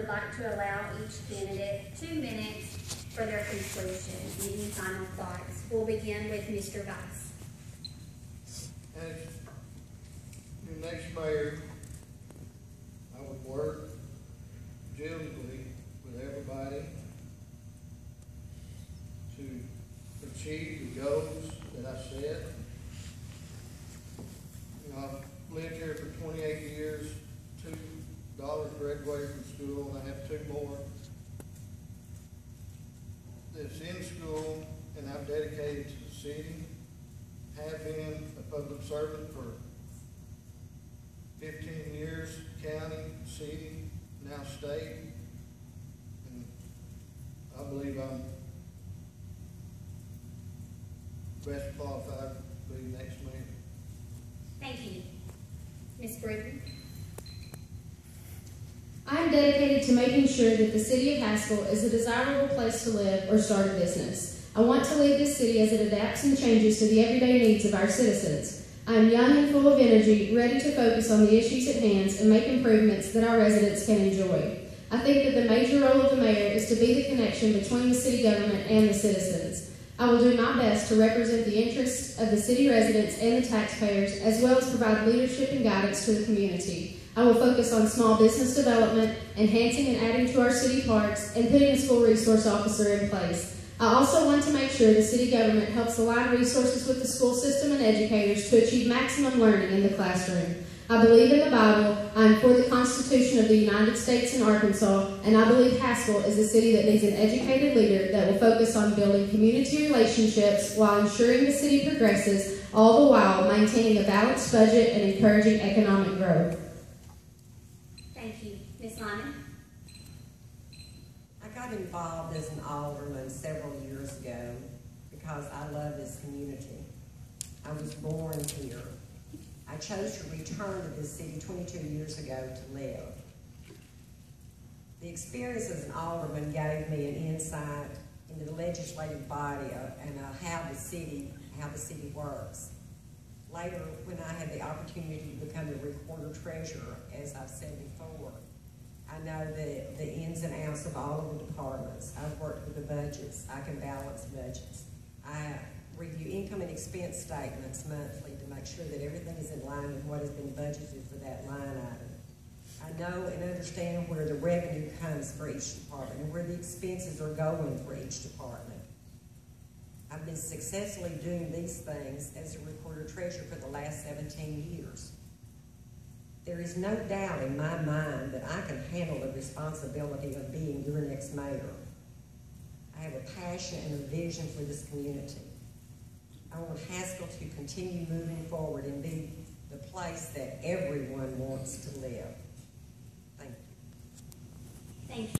would like to allow each candidate 2 minutes for their conclusion. Any final thoughts? We'll begin with Mr. Vice. As your next mayor, I would work diligently with everybody to achieve the goals that I set. You know, I've lived here for 28 years, 2 daughters graduated from school, and I have 2 more that's in school, and I'm dedicated to the city. Have been a public servant for 15 years, county, city, now state, and I believe I'm best qualified to be the next mayor. Thank you. Ms. Bruton. I am dedicated to making sure that the city of Haskell is a desirable place to live or start a business. I want to lead this city as it adapts and changes to the everyday needs of our citizens. I am young and full of energy, ready to focus on the issues at hand and make improvements that our residents can enjoy. I think that the major role of the mayor is to be the connection between the city government and the citizens. I will do my best to represent the interests of the city residents and the taxpayers, as well as provide leadership and guidance to the community. I will focus on small business development, enhancing and adding to our city parks, and putting a school resource officer in place. I also want to make sure the city government helps align resources with the school system and educators to achieve maximum learning in the classroom. I believe in the Bible, I am for the Constitution of the United States and Arkansas, and I believe Haskell is a city that needs an educated leader that will focus on building community relationships while ensuring the city progresses, all the while maintaining a balanced budget and encouraging economic growth. Thank you. Ms. Lyman. I got involved as an alderman several years ago because I love this community. I was born here. I chose to return to this city 22 years ago to live. The experience as an alderman gave me an insight into the legislative body and how the city works. Later, when I had the opportunity to become the recorder treasurer, as I've said before, I know the ins and outs of all of the departments. I've worked with the budgets. I can balance budgets. I review income and expense statements monthly to make sure that everything is in line with what has been budgeted for that line item. I know and understand where the revenue comes for each department and where the expenses are going for each department. I've been successfully doing these things as a recorder treasurer for the last 17 years. There is no doubt in my mind that I can handle the responsibility of being your next mayor. I have a passion and a vision for this community. I want Haskell to continue moving forward and be the place that everyone wants to live.